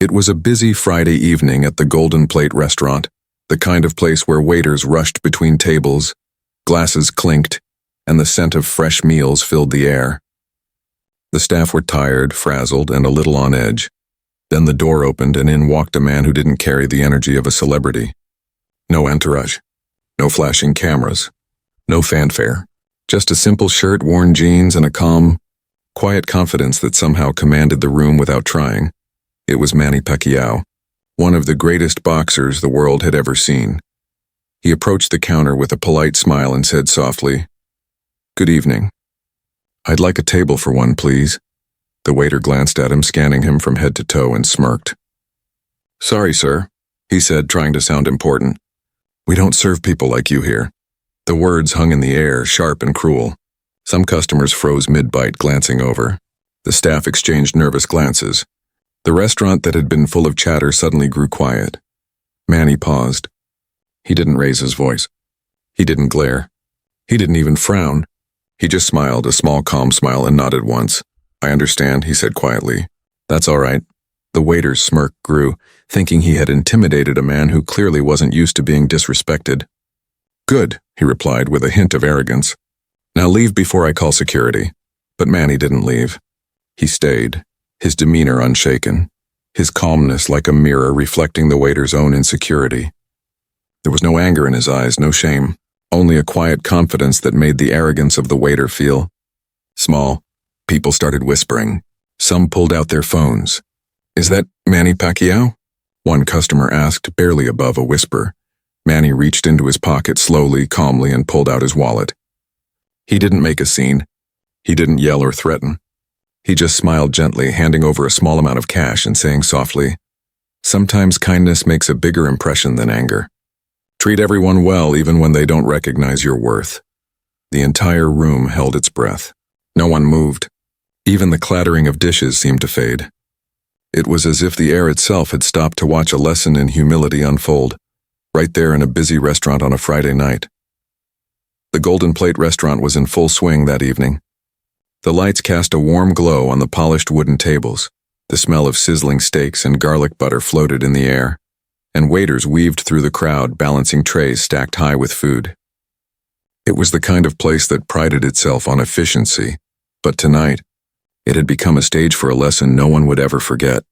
It was a busy Friday evening at the Golden Plate restaurant, the kind of place where waiters rushed between tables, glasses clinked, and the scent of fresh meals filled the air. The staff were tired, frazzled, and a little on edge. Then the door opened and in walked a man who didn't carry the energy of a celebrity. No entourage, no flashing cameras, no fanfare, just a simple shirt, worn jeans, and a calm, quiet confidence that somehow commanded the room without trying. It was Manny Pacquiao, one of the greatest boxers the world had ever seen. He approached the counter with a polite smile and said softly, "Good evening. I'd like a table for one, please." The waiter glanced at him, scanning him from head to toe, and smirked. "Sorry, sir," he said, trying to sound important. "We don't serve people like you here." The words hung in the air, sharp and cruel. Some customers froze mid-bite, glancing over. The staff exchanged nervous glances. The restaurant that had been full of chatter suddenly grew quiet. Manny paused. He didn't raise his voice. He didn't glare. He didn't even frown. He just smiled, a small, calm smile, and nodded once. "I understand," he said quietly. "That's all right." The waiter's smirk grew, thinking he had intimidated a man who clearly wasn't used to being disrespected. "Good," he replied with a hint of arrogance. "Now leave before I call security." But Manny didn't leave. He stayed, his demeanor unshaken, his calmness like a mirror reflecting the waiter's own insecurity. There was no anger in his eyes, no shame, only a quiet confidence that made the arrogance of the waiter feel small. People started whispering. Some pulled out their phones. "Is that Manny Pacquiao?" one customer asked, barely above a whisper. Manny reached into his pocket slowly, calmly, and pulled out his wallet. He didn't make a scene. He didn't yell or threaten. He just smiled gently, handing over a small amount of cash and saying softly, "Sometimes kindness makes a bigger impression than anger. Treat everyone well even when they don't recognize your worth." The entire room held its breath. No one moved. Even the clattering of dishes seemed to fade. It was as if the air itself had stopped to watch a lesson in humility unfold, right there in a busy restaurant on a Friday night. The Golden Plate restaurant was in full swing that evening. The lights cast a warm glow on the polished wooden tables. The smell of sizzling steaks and garlic butter floated in the air, and waiters weaved through the crowd, balancing trays stacked high with food. It was the kind of place that prided itself on efficiency, but tonight, it had become a stage for a lesson no one would ever forget.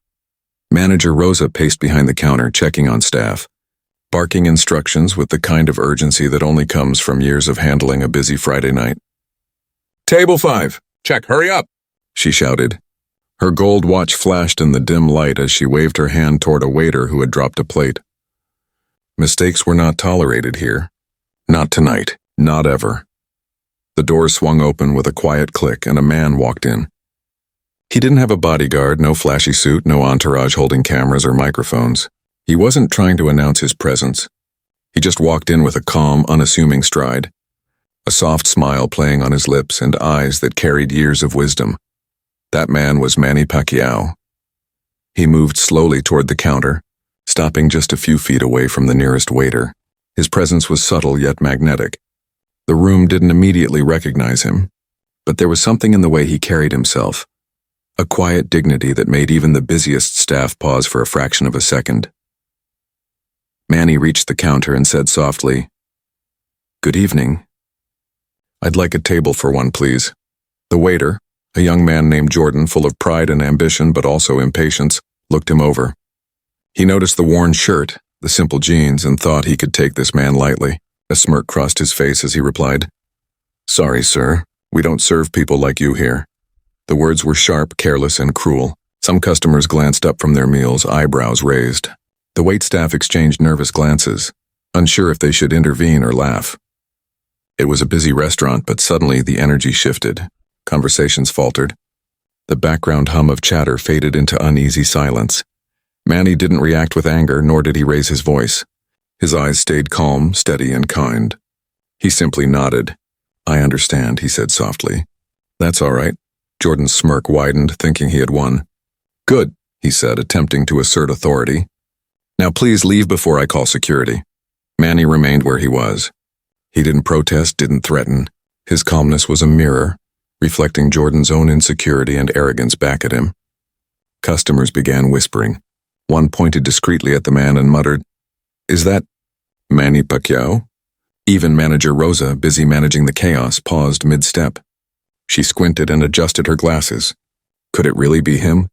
Manager Rosa paced behind the counter, checking on staff, barking instructions with the kind of urgency that only comes from years of handling a busy Friday night. "Table 5, check, hurry up," she shouted. Her gold watch flashed in the dim light as she waved her hand toward a waiter who had dropped a plate. Mistakes were not tolerated here. Not tonight, not ever. The door swung open with a quiet click and a man walked in. He didn't have a bodyguard, no flashy suit, no entourage holding cameras or microphones. He wasn't trying to announce his presence. He just walked in with a calm, unassuming stride, a soft smile playing on his lips and eyes that carried years of wisdom. That man was Manny Pacquiao. He moved slowly toward the counter, stopping just a few feet away from the nearest waiter. His presence was subtle yet magnetic. The room didn't immediately recognize him, but there was something in the way he carried himself, a quiet dignity that made even the busiest staff pause for a fraction of a second. Manny reached the counter and said softly, "Good evening. I'd like a table for one, please." The waiter, a young man named Jordan, full of pride and ambition but also impatience, looked him over. He noticed the worn shirt, the simple jeans, and thought he could take this man lightly. A smirk crossed his face as he replied, "Sorry, sir, we don't serve people like you here." The words were sharp, careless, and cruel. Some customers glanced up from their meals, eyebrows raised. The waitstaff exchanged nervous glances, unsure if they should intervene or laugh. It was a busy restaurant, but suddenly the energy shifted. Conversations faltered. The background hum of chatter faded into uneasy silence. Manny didn't react with anger, nor did he raise his voice. His eyes stayed calm, steady, and kind. He simply nodded. "I understand," he said softly. "That's all right." Jordan's smirk widened, thinking he had won. "Good," he said, attempting to assert authority. "Now please leave before I call security." Manny remained where he was. He didn't protest, didn't threaten. His calmness was a mirror, reflecting Jordan's own insecurity and arrogance back at him. Customers began whispering. One pointed discreetly at the man and muttered, "Is that Manny Pacquiao?" Even manager Rosa, busy managing the chaos, paused mid-step. She squinted and adjusted her glasses. Could it really be him?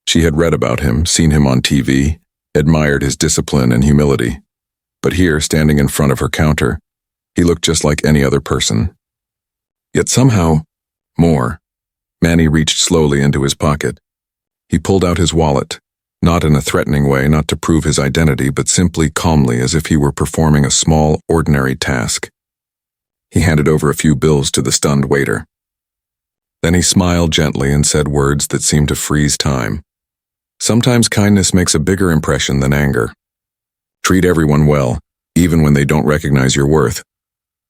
She had read about him, seen him on TV, admired his discipline and humility. But here, standing in front of her counter, he looked just like any other person. Yet somehow, more. Manny reached slowly into his pocket. He pulled out his wallet, not in a threatening way, not to prove his identity, but simply calmly, as if he were performing a small, ordinary task. He handed over a few bills to the stunned waiter. Then he smiled gently and said words that seemed to freeze time. Sometimes kindness makes a bigger impression than anger. Treat everyone well, even when they don't recognize your worth.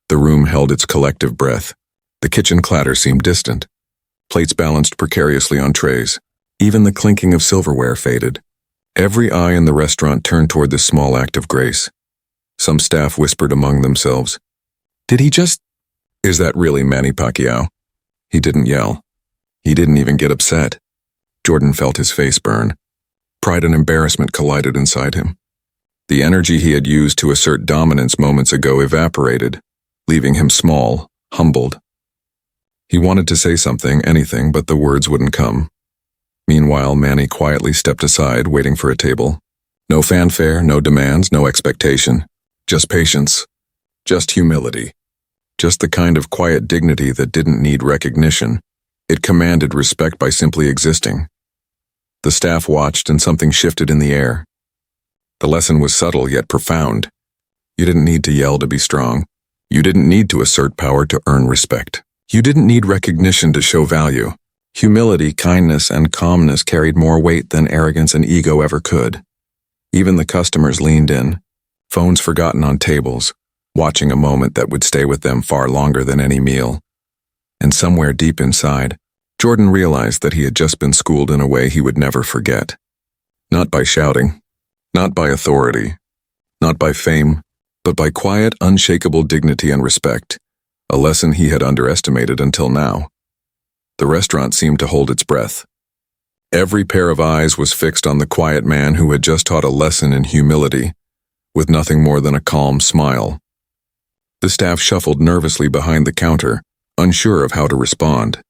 The room held its collective breath. The kitchen clatter seemed distant. Plates balanced precariously on trays. Even the clinking of silverware faded. Every eye in the restaurant turned toward this small act of grace. Some staff whispered among themselves, "Did he just... Is that really Manny Pacquiao?" He didn't yell. He didn't even get upset. Jordan felt his face burn. Pride and embarrassment collided inside him. The energy he had used to assert dominance moments ago evaporated, leaving him small, humbled. He wanted to say something, anything, but the words wouldn't come. Meanwhile, Manny quietly stepped aside, waiting for a table. No fanfare, no demands, no expectation. Just patience. Just humility. Just the kind of quiet dignity that didn't need recognition. It commanded respect by simply existing. The staff watched and something shifted in the air. The lesson was subtle yet profound. You didn't need to yell to be strong. You didn't need to assert power to earn respect. You didn't need recognition to show value. Humility, kindness, and calmness carried more weight than arrogance and ego ever could. Even the customers leaned in, phones forgotten on tables, watching a moment that would stay with them far longer than any meal. And somewhere deep inside, Jordan realized that he had just been schooled in a way he would never forget. Not by shouting, not by authority, not by fame, but by quiet, unshakable dignity and respect, a lesson he had underestimated until now. The restaurant seemed to hold its breath. Every pair of eyes was fixed on the quiet man who had just taught a lesson in humility, with nothing more than a calm smile. The staff shuffled nervously behind the counter, unsure of how to respond.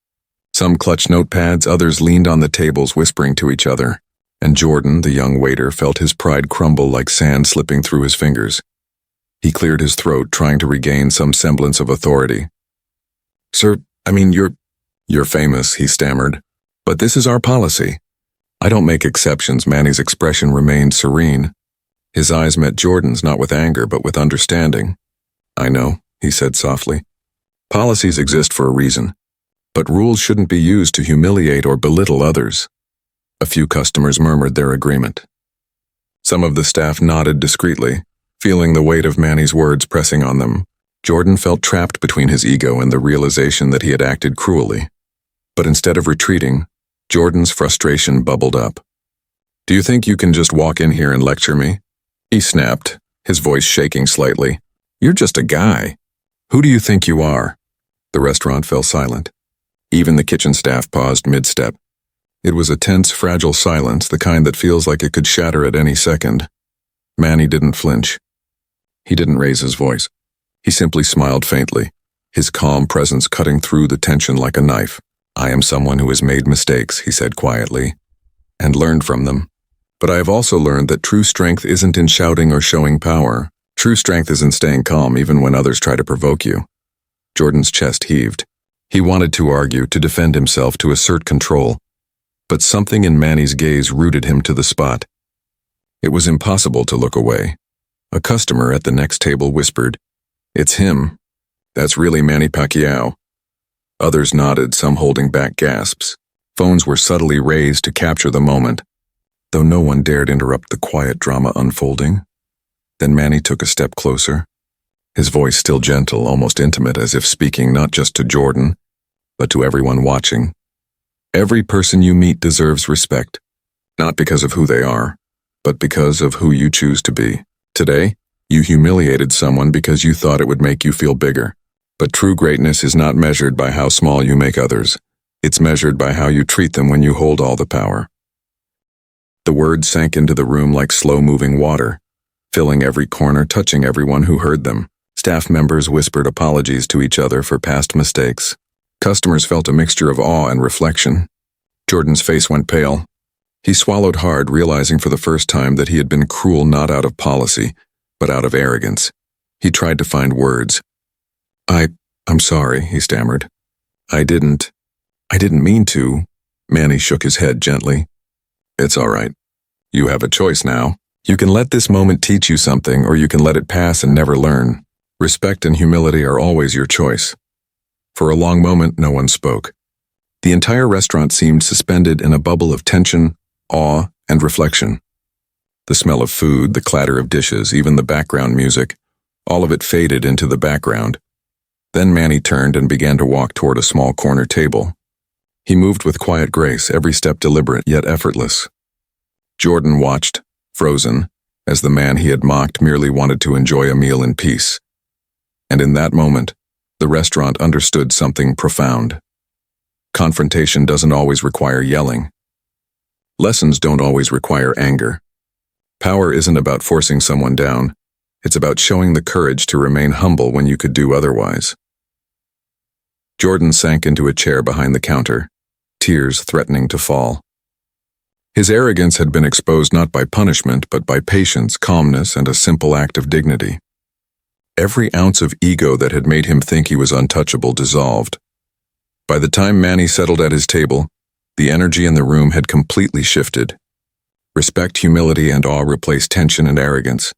Some clutched notepads, others leaned on the tables whispering to each other, and Jordan, the young waiter, felt his pride crumble like sand slipping through his fingers. He cleared his throat, trying to regain some semblance of authority. "Sir, you're famous," he stammered, "but this is our policy. I don't make exceptions." Manny's expression remained serene. His eyes met Jordan's, not with anger, but with understanding. "I know," he said softly. "Policies exist for a reason, but rules shouldn't be used to humiliate or belittle others." A few customers murmured their agreement. Some of the staff nodded discreetly, feeling the weight of Manny's words pressing on them. Jordan felt trapped between his ego and the realization that he had acted cruelly. But instead of retreating, Jordan's frustration bubbled up. "Do you think you can just walk in here and lecture me?" He snapped, his voice shaking slightly. "You're just a guy. Who do you think you are?" The restaurant fell silent. Even the kitchen staff paused mid-step. It was a tense, fragile silence, the kind that feels like it could shatter at any second. Manny didn't flinch. He didn't raise his voice. He simply smiled faintly, his calm presence cutting through the tension like a knife. "I am someone who has made mistakes," he said quietly, "and learned from them. But I have also learned that true strength isn't in shouting or showing power. True strength is in staying calm even when others try to provoke you." Jordan's chest heaved. He wanted to argue, to defend himself, to assert control. But something in Manny's gaze rooted him to the spot. It was impossible to look away. A customer at the next table whispered, "It's him. That's really Manny Pacquiao." Others nodded, some holding back gasps. Phones were subtly raised to capture the moment, though no one dared interrupt the quiet drama unfolding. Then Manny took a step closer, his voice still gentle, almost intimate, as if speaking not just to Jordan, but to everyone watching. "Every person you meet deserves respect, not because of who they are, but because of who you choose to be. Today, you humiliated someone because you thought it would make you feel bigger. But true greatness is not measured by how small you make others. It's measured by how you treat them when you hold all the power." The words sank into the room like slow-moving water, filling every corner, touching everyone who heard them. Staff members whispered apologies to each other for past mistakes. Customers felt a mixture of awe and reflection. Jordan's face went pale. He swallowed hard, realizing for the first time that he had been cruel not out of policy, but out of arrogance. He tried to find words. I'm sorry, he stammered. I didn't mean to. Manny shook his head gently. It's all right. You have a choice now. You can let this moment teach you something, or you can let it pass and never learn. Respect and humility are always your choice. For a long moment, no one spoke. The entire restaurant seemed suspended in a bubble of tension, awe, and reflection. The smell of food, the clatter of dishes, even the background music, all of it faded into the background. Then Manny turned and began to walk toward a small corner table. He moved with quiet grace, every step deliberate yet effortless. Jordan watched, frozen, as the man he had mocked merely wanted to enjoy a meal in peace. And in that moment, the restaurant understood something profound. Confrontation doesn't always require yelling. Lessons don't always require anger. Power isn't about forcing someone down. It's about showing the courage to remain humble when you could do otherwise. Jordan sank into a chair behind the counter, tears threatening to fall. His arrogance had been exposed not by punishment, but by patience, calmness, and a simple act of dignity. Every ounce of ego that had made him think he was untouchable dissolved. By the time Manny settled at his table, the energy in the room had completely shifted. Respect, humility, and awe replaced tension and arrogance.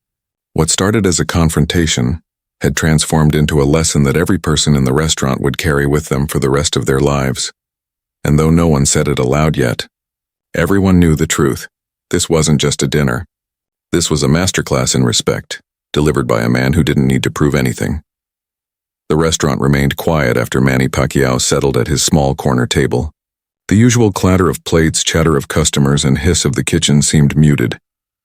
What started as a confrontation had transformed into a lesson that every person in the restaurant would carry with them for the rest of their lives. And though no one said it aloud yet, everyone knew the truth. This wasn't just a dinner. This was a masterclass in respect, delivered by a man who didn't need to prove anything. The restaurant remained quiet after Manny Pacquiao settled at his small corner table. The usual clatter of plates, chatter of customers, and hiss of the kitchen seemed muted,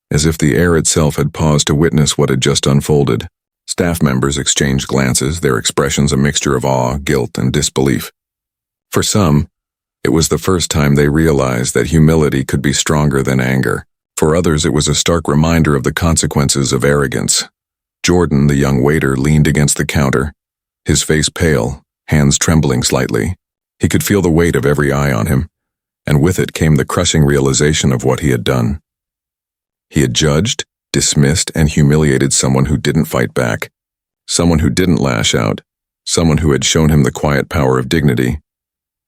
as if the air itself had paused to witness what had just unfolded. Staff members exchanged glances, their expressions a mixture of awe, guilt, and disbelief. For some, it was the first time they realized that humility could be stronger than anger. For others, it was a stark reminder of the consequences of arrogance. Jordan, the young waiter, leaned against the counter, his face pale, hands trembling slightly. He could feel the weight of every eye on him, and with it came the crushing realization of what he had done. He had judged, dismissed, and humiliated someone who didn't fight back, someone who didn't lash out, someone who had shown him the quiet power of dignity.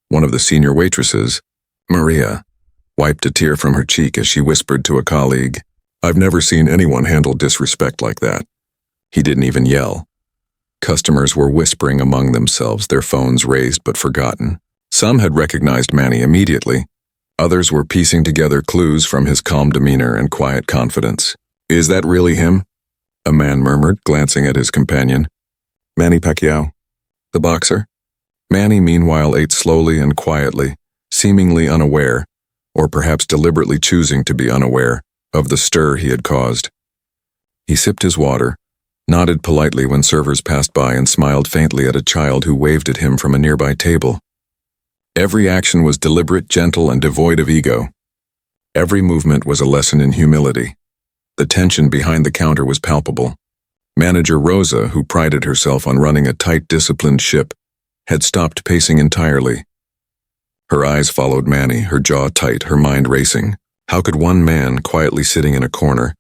One of the senior waitresses, Maria, wiped a tear from her cheek as she whispered to a colleague, "I've never seen anyone handle disrespect like that." He didn't even yell. Customers were whispering among themselves, their phones raised but forgotten. Some had recognized Manny immediately. Others were piecing together clues from his calm demeanor and quiet confidence. "Is that really him?" a man murmured, glancing at his companion. "Manny Pacquiao, the boxer." Manny, meanwhile, ate slowly and quietly, seemingly unaware, or perhaps deliberately choosing to be unaware, of the stir he had caused. He sipped his water, nodded politely when servers passed by, and smiled faintly at a child who waved at him from a nearby table. Every action was deliberate, gentle, and devoid of ego. Every movement was a lesson in humility. The tension behind the counter was palpable. Manager Rosa, who prided herself on running a tight, disciplined ship, had stopped pacing entirely. Her eyes followed Manny, her jaw tight, her mind racing. How could one man, quietly sitting in a corner,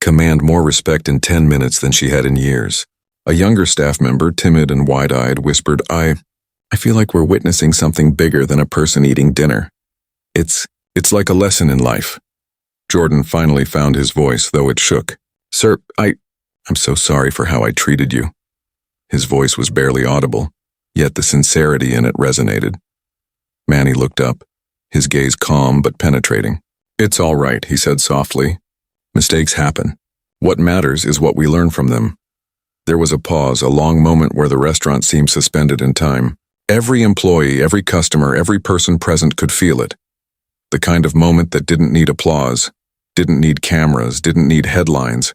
command more respect in 10 minutes than she had in years? A younger staff member, timid and wide-eyed, whispered, I feel like we're witnessing something bigger than a person eating dinner. It's like a lesson in life." Jordan finally found his voice, though it shook. "Sir, I'm so sorry for how I treated you." His voice was barely audible, yet the sincerity in it resonated. Manny looked up, his gaze calm but penetrating. "It's all right," he said softly. "Mistakes happen. What matters is what we learn from them." There was a pause, a long moment where the restaurant seemed suspended in time. Every employee, every customer, every person present could feel it. The kind of moment that didn't need applause, didn't need cameras, didn't need headlines.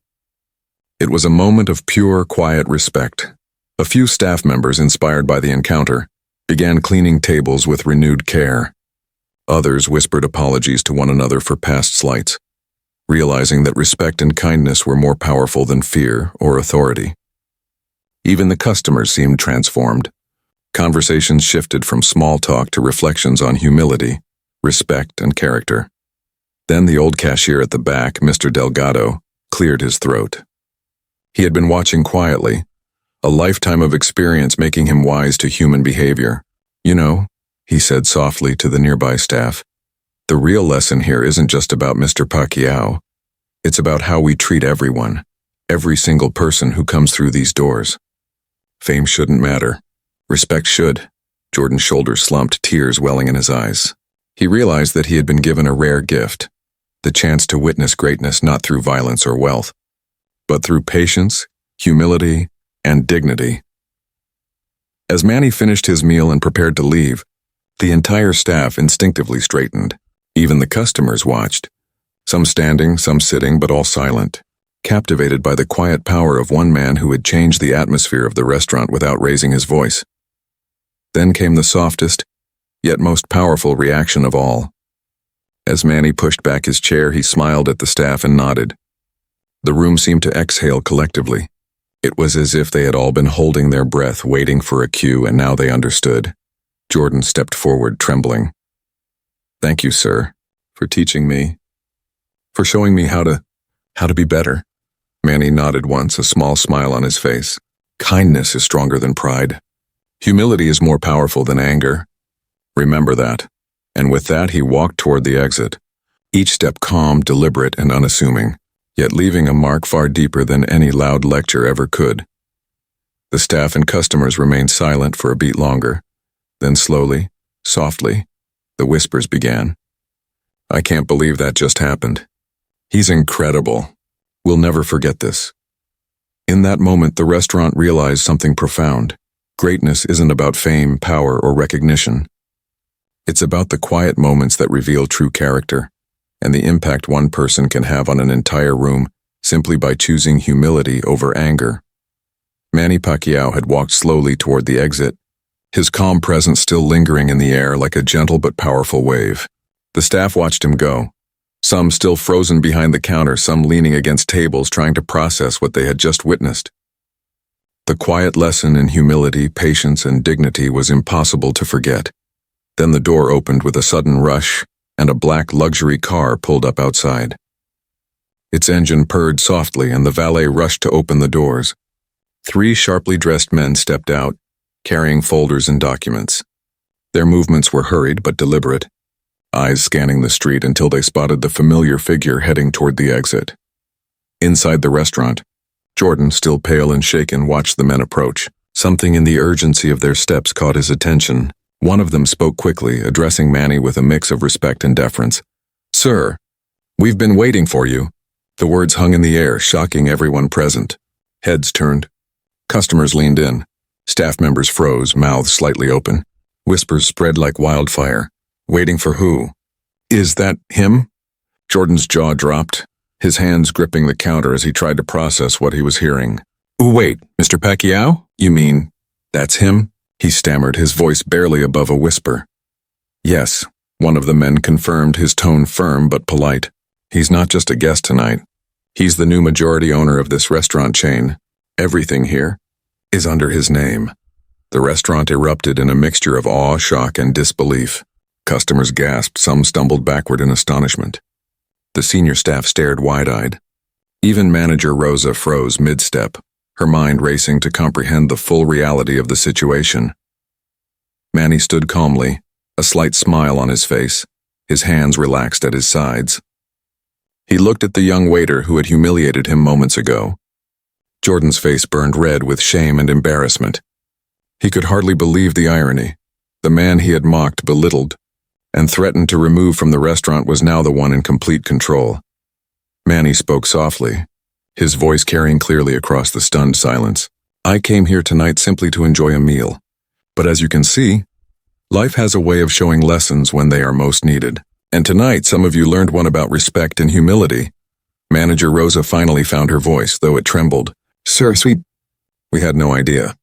It was a moment of pure, quiet respect. A few staff members, inspired by the encounter, began cleaning tables with renewed care. Others whispered apologies to one another for past slights. realizing that respect and kindness were more powerful than fear or authority. Even the customers seemed transformed. Conversations shifted from small talk to reflections on humility, respect, and character. Then the old cashier at the back, Mr. Delgado, cleared his throat. He had been watching quietly, a lifetime of experience making him wise to human behavior. "You know," he said softly to the nearby staff, "the real lesson here isn't just about Mr. Pacquiao. It's about how we treat everyone, every single person who comes through these doors. Fame shouldn't matter. Respect should." Jordan's shoulders slumped, tears welling in his eyes. He realized that he had been given a rare gift, the chance to witness greatness not through violence or wealth, but through patience, humility, and dignity. As Manny finished his meal and prepared to leave, the entire staff instinctively straightened. Even the customers watched, some standing, some sitting, but all silent, captivated by the quiet power of one man who had changed the atmosphere of the restaurant without raising his voice. Then came the softest, yet most powerful reaction of all. As Manny pushed back his chair, he smiled at the staff and nodded. The room seemed to exhale collectively. It was as if they had all been holding their breath, waiting for a cue, and now they understood. Jordan stepped forward, trembling. "Thank you, sir, for teaching me, for showing me how to be better." Manny nodded once, a small smile on his face. "Kindness is stronger than pride. Humility is more powerful than anger. Remember that." And with that, he walked toward the exit, each step calm, deliberate, and unassuming, yet leaving a mark far deeper than any loud lecture ever could. The staff and customers remained silent for a beat longer. Then slowly, softly, the whispers began. "I can't believe that just happened. He's incredible. We'll never forget this." In that moment, the restaurant realized something profound. Greatness isn't about fame, power, or recognition. It's about the quiet moments that reveal true character, and the impact one person can have on an entire room simply by choosing humility over anger. Manny Pacquiao had walked slowly toward the exit, his calm presence still lingering in the air like a gentle but powerful wave. The staff watched him go, some still frozen behind the counter, some leaning against tables trying to process what they had just witnessed. The quiet lesson in humility, patience, and dignity was impossible to forget. Then the door opened with a sudden rush, and a black luxury car pulled up outside. Its engine purred softly, and the valet rushed to open the doors. 3 sharply dressed men stepped out, carrying folders and documents. Their movements were hurried but deliberate, eyes scanning the street until they spotted the familiar figure heading toward the exit. Inside the restaurant, Jordan, still pale and shaken, watched the men approach. Something in the urgency of their steps caught his attention. One of them spoke quickly, addressing Manny with a mix of respect and deference. "Sir, we've been waiting for you." The words hung in the air, shocking everyone present. Heads turned. Customers leaned in. Staff members froze, mouths slightly open. Whispers spread like wildfire. "Waiting for who? Is that him?" Jordan's jaw dropped, his hands gripping the counter as he tried to process what he was hearing. "Wait, Mr. Pacquiao? You mean, that's him?" he stammered, his voice barely above a whisper. "Yes," one of the men confirmed, his tone firm but polite. "He's not just a guest tonight. He's the new majority owner of this restaurant chain. Everything here is under his name." The restaurant erupted in a mixture of awe, shock, and disbelief. Customers gasped, some stumbled backward in astonishment. The senior staff stared wide-eyed. Even manager Rosa froze mid-step, her mind racing to comprehend the full reality of the situation. Manny stood calmly, a slight smile on his face, his hands relaxed at his sides. He looked at the young waiter who had humiliated him moments ago. Jordan's face burned red with shame and embarrassment. He could hardly believe the irony. The man he had mocked, belittled, and threatened to remove from the restaurant was now the one in complete control. Manny spoke softly, his voice carrying clearly across the stunned silence. "I came here tonight simply to enjoy a meal. But as you can see, life has a way of showing lessons when they are most needed. And tonight, some of you learned one about respect and humility." Manager Rosa finally found her voice, though it trembled. "Sir, we had no idea.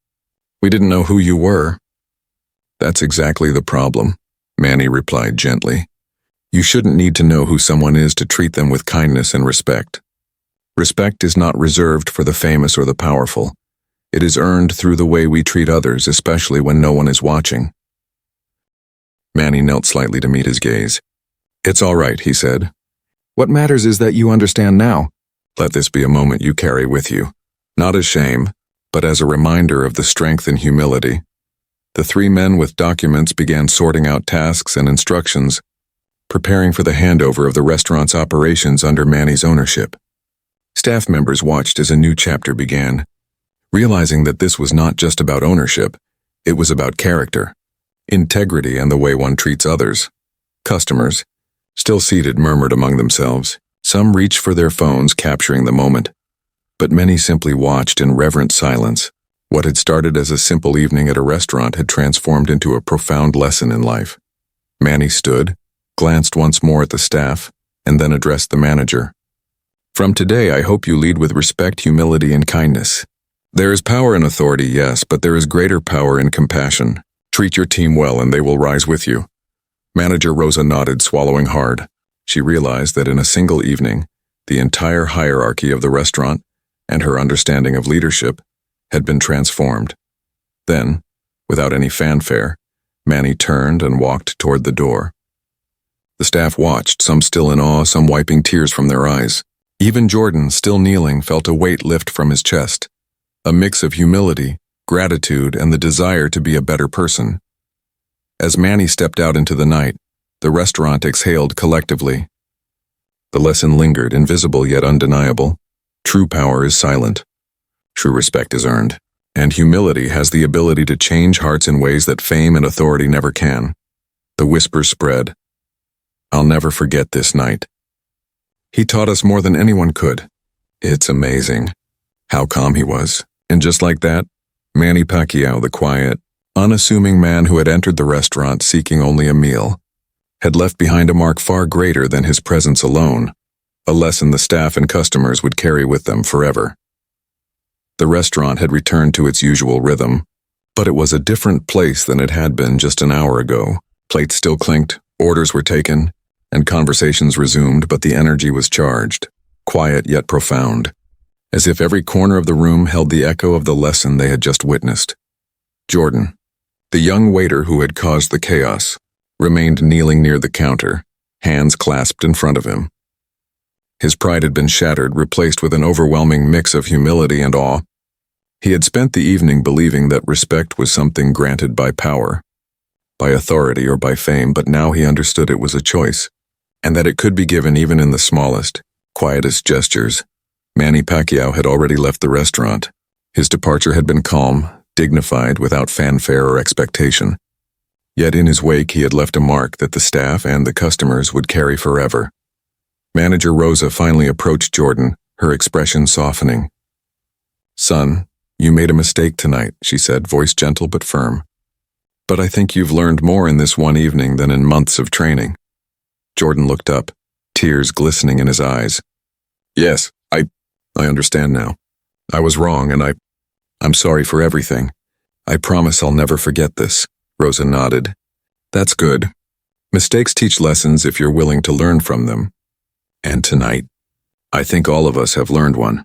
We didn't know who you were." "That's exactly the problem," Manny replied gently. You shouldn't need to know who someone is to treat them with kindness and respect. Respect is not reserved for the famous or the powerful. It is earned through the way we treat others, especially when no one is watching. Manny knelt slightly to meet his gaze. "It's all right," he said. "What matters is that you understand now. Let this be a moment you carry with you, not as shame, but as a reminder of the strength and humility." The three men with documents began sorting out tasks and instructions, preparing for the handover of the restaurant's operations under Manny's ownership. Staff members watched as a new chapter began, realizing that this was not just about ownership, it was about character, integrity, and the way one treats others. Customers, still seated, murmured among themselves. Some reached for their phones, capturing the moment, but many simply watched in reverent silence. What had started as a simple evening at a restaurant had transformed into a profound lesson in life. Manny stood, glanced once more at the staff, and then addressed the manager. "From today, I hope you lead with respect, humility, and kindness. There is power in authority, yes, but there is greater power in compassion. Treat your team well and they will rise with you." Manager Rosa nodded, swallowing hard. She realized that in a single evening, the entire hierarchy of the restaurant and her understanding of leadership had been transformed. Then, without any fanfare, Manny turned and walked toward the door. The staff watched, some still in awe, some wiping tears from their eyes. Even Jordan, still kneeling, felt a weight lift from his chest, a mix of humility, gratitude, and the desire to be a better person. As Manny stepped out into the night, the restaurant exhaled collectively. The lesson lingered, invisible yet undeniable. True power is silent. True respect is earned. And humility has the ability to change hearts in ways that fame and authority never can. The whispers spread. "I'll never forget this night. He taught us more than anyone could." It's amazing how calm he was. And just like that, Manny Pacquiao, the quiet, unassuming man who had entered the restaurant seeking only a meal, had left behind a mark far greater than his presence alone, a lesson the staff and customers would carry with them forever. The restaurant had returned to its usual rhythm, but it was a different place than it had been just an hour ago. Plates still clinked, orders were taken, and conversations resumed, but the energy was charged, quiet yet profound, as if every corner of the room held the echo of the lesson they had just witnessed. Jordan, the young waiter who had caused the chaos, remained kneeling near the counter, hands clasped in front of him. His pride had been shattered, replaced with an overwhelming mix of humility and awe. He had spent the evening believing that respect was something granted by power, by authority, or by fame, but now he understood it was a choice, and that it could be given even in the smallest, quietest gestures. Manny Pacquiao had already left the restaurant. His departure had been calm, dignified, without fanfare or expectation. Yet in his wake he had left a mark that the staff and the customers would carry forever. Manager Rosa finally approached Jordan, her expression softening. "Son, you made a mistake tonight," she said, voice gentle but firm. "But I think you've learned more in this one evening than in months of training." Jordan looked up, tears glistening in his eyes. "Yes, I understand now. I was wrong, and I'm sorry for everything. I promise I'll never forget this." Rosa nodded. "That's good. Mistakes teach lessons if you're willing to learn from them. And tonight, I think all of us have learned one."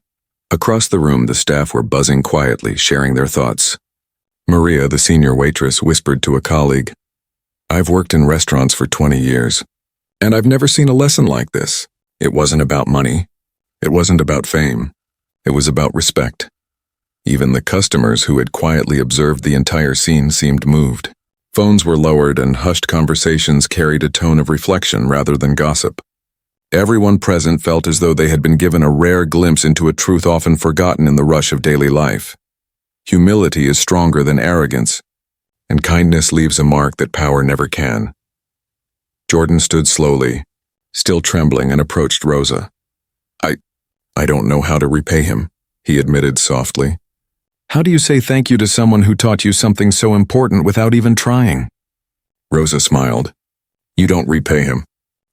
Across the room, the staff were buzzing quietly, sharing their thoughts. Maria, the senior waitress, whispered to a colleague, "I've worked in restaurants for 20 years, and I've never seen a lesson like this. It wasn't about money. It wasn't about fame. It was about respect." Even the customers who had quietly observed the entire scene seemed moved. Phones were lowered and hushed conversations carried a tone of reflection rather than gossip. Everyone present felt as though they had been given a rare glimpse into a truth often forgotten in the rush of daily life. Humility is stronger than arrogance, and kindness leaves a mark that power never can. Jordan stood slowly, still trembling, and approached Rosa. I don't know how to repay him," he admitted softly. "How do you say thank you to someone who taught you something so important without even trying?" Rosa smiled. "You don't repay him.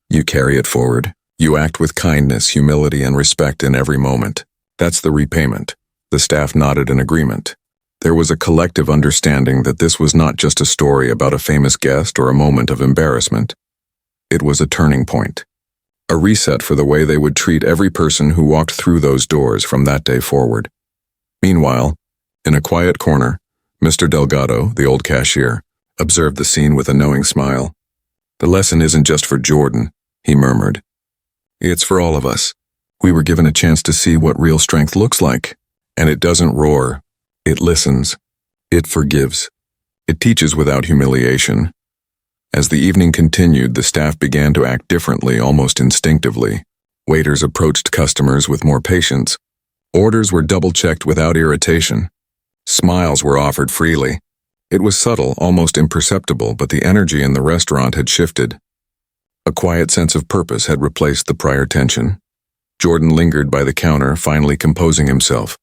You carry it forward. You act with kindness, humility, and respect in every moment. That's the repayment." The staff nodded in agreement. There was a collective understanding that this was not just a story about a famous guest or a moment of embarrassment. It was a turning point. A reset for the way they would treat every person who walked through those doors from that day forward. Meanwhile, in a quiet corner, Mr. Delgado, the old cashier, observed the scene with a knowing smile. "The lesson isn't just for Jordan," he murmured. "It's for all of us. We were given a chance to see what real strength looks like. And it doesn't roar. It listens. It forgives. It teaches without humiliation." As the evening continued, the staff began to act differently, almost instinctively. Waiters approached customers with more patience. Orders were double-checked without irritation. Smiles were offered freely. It was subtle, almost imperceptible, but the energy in the restaurant had shifted. A quiet sense of purpose had replaced the prior tension. Jordan lingered by the counter, finally composing himself.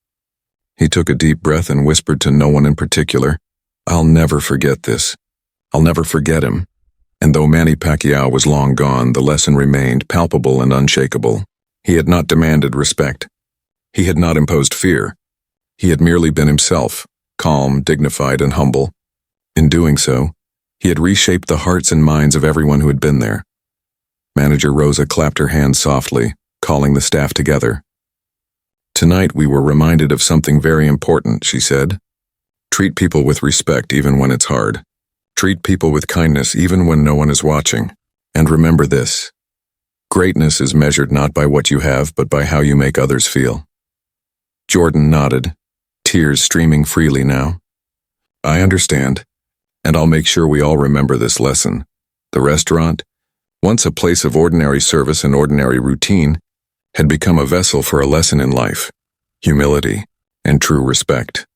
He took a deep breath and whispered to no one in particular, "I'll never forget this. I'll never forget him." And though Manny Pacquiao was long gone, the lesson remained palpable and unshakable. He had not demanded respect. He had not imposed fear. He had merely been himself, calm, dignified, and humble. In doing so, he had reshaped the hearts and minds of everyone who had been there. Manager Rosa clapped her hands softly, calling the staff together. "Tonight we were reminded of something very important," she said. "Treat people with respect even when it's hard. Treat people with kindness even when no one is watching. And remember this: greatness is measured not by what you have, but by how you make others feel." Jordan nodded, tears streaming freely now. "I understand, and I'll make sure we all remember this lesson. The restaurant, once a place of ordinary service and ordinary routine, had become a vessel for a lesson in life, humility, and true respect.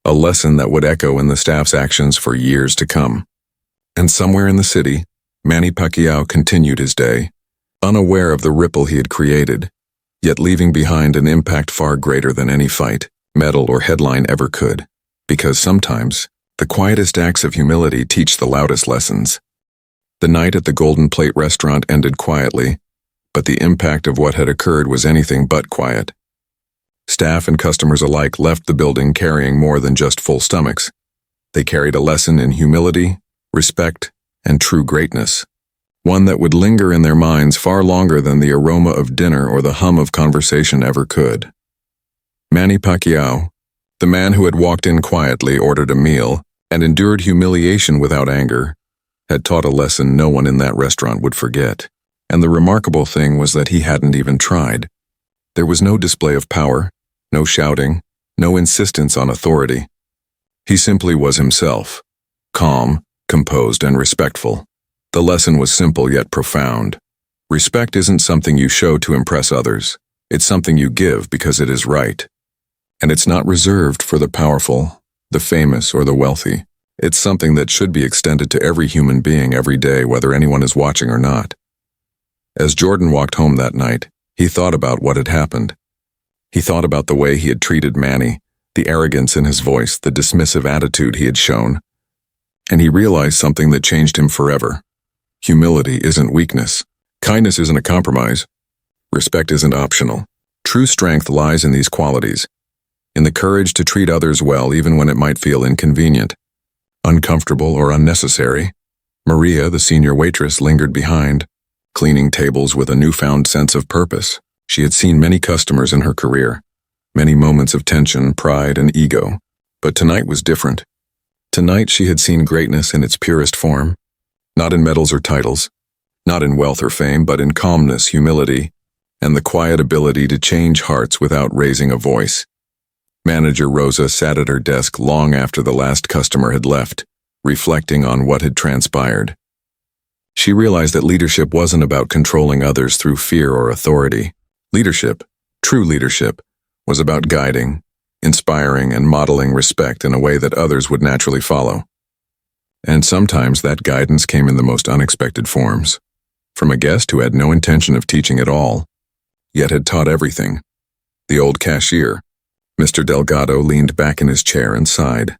A lesson that would echo in the staff's actions for years to come. And somewhere in the city, Manny Pacquiao continued his day, unaware of the ripple he had created, yet leaving behind an impact far greater than any fight, medal, or headline ever could. Because sometimes, the quietest acts of humility teach the loudest lessons. The night at the Golden Plate restaurant ended quietly, but the impact of what had occurred was anything but quiet. Staff and customers alike left the building carrying more than just full stomachs. They carried a lesson in humility, respect, and true greatness. One that would linger in their minds far longer than the aroma of dinner or the hum of conversation ever could. Manny Pacquiao, the man who had walked in quietly, ordered a meal, and endured humiliation without anger, had taught a lesson no one in that restaurant would forget. And the remarkable thing was that he hadn't even tried. There was no display of power, no shouting, no insistence on authority. He simply was himself, calm, composed, and respectful. The lesson was simple yet profound. Respect isn't something you show to impress others. It's something you give because it is right. And it's not reserved for the powerful, the famous, or the wealthy. It's something that should be extended to every human being every day, whether anyone is watching or not. As Jordan walked home that night, he thought about what had happened. He thought about the way he had treated Manny, the arrogance in his voice, the dismissive attitude he had shown. And he realized something that changed him forever. Humility isn't weakness. Kindness isn't a compromise. Respect isn't optional. True strength lies in these qualities, in the courage to treat others well even when it might feel inconvenient, uncomfortable, or unnecessary. Maria, the senior waitress, lingered behind, cleaning tables with a newfound sense of purpose. She had seen many customers in her career, many moments of tension, pride, and ego. But tonight was different. Tonight she had seen greatness in its purest form, not in medals or titles, not in wealth or fame, but in calmness, humility, and the quiet ability to change hearts without raising a voice. Manager Rosa sat at her desk long after the last customer had left, reflecting on what had transpired. She realized that leadership wasn't about controlling others through fear or authority. Leadership, true leadership, was about guiding, inspiring, and modeling respect in a way that others would naturally follow. And sometimes that guidance came in the most unexpected forms. From a guest who had no intention of teaching at all, yet had taught everything. The old cashier, Mr. Delgado, leaned back in his chair and sighed.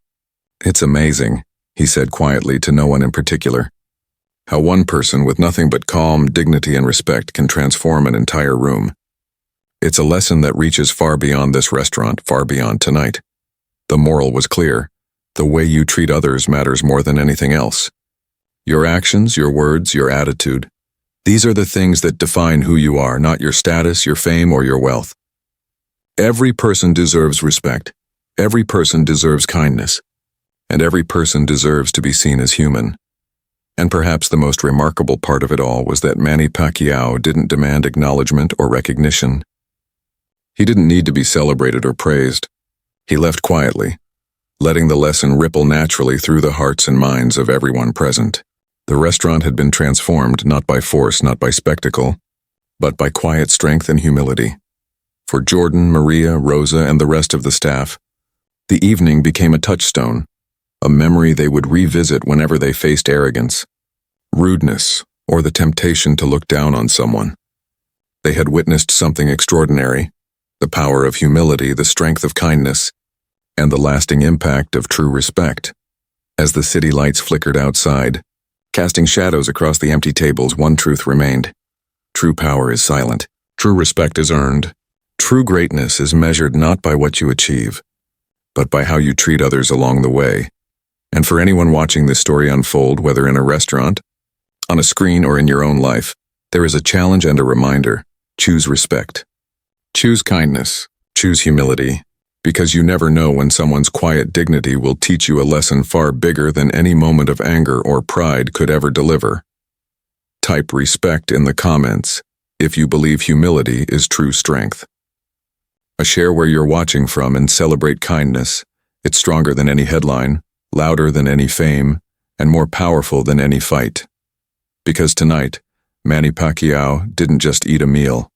"It's amazing," he said quietly to no one in particular, "how one person with nothing but calm, dignity, and respect can transform an entire room. It's a lesson that reaches far beyond this restaurant, far beyond tonight." The moral was clear. The way you treat others matters more than anything else. Your actions, your words, your attitude, These are the things that define who you are, not your status, your fame, or your wealth. Every person deserves respect. Every person deserves kindness. And every person deserves to be seen as human. And perhaps the most remarkable part of it all was that Manny Pacquiao didn't demand acknowledgement or recognition. He didn't need to be celebrated or praised. He left quietly, letting the lesson ripple naturally through the hearts and minds of everyone present. The restaurant had been transformed not by force, not by spectacle, but by quiet strength and humility. For Jordan, Maria, Rosa, and the rest of the staff, the evening became a touchstone, a memory they would revisit whenever they faced arrogance, rudeness, or the temptation to look down on someone. They had witnessed something extraordinary, the power of humility, the strength of kindness, and the lasting impact of true respect. As the city lights flickered outside, casting shadows across the empty tables, one truth remained. True power is silent. True respect is earned. True greatness is measured not by what you achieve, but by how you treat others along the way. And for anyone watching this story unfold, whether in a restaurant, on a screen, or in your own life, there is a challenge and a reminder. Choose respect. Choose kindness. Choose humility. Because you never know when someone's quiet dignity will teach you a lesson far bigger than any moment of anger or pride could ever deliver. Type respect in the comments if you believe humility is true strength. Share where you're watching from and celebrate kindness. It's stronger than any headline, louder than any fame, and more powerful than any fight. Because tonight, Manny Pacquiao didn't just eat a meal.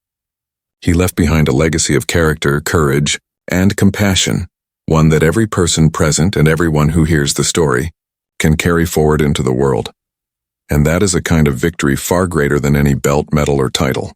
He left behind a legacy of character, courage, and compassion, one that every person present and everyone who hears the story can carry forward into the world. And that is a kind of victory far greater than any belt, medal, or title.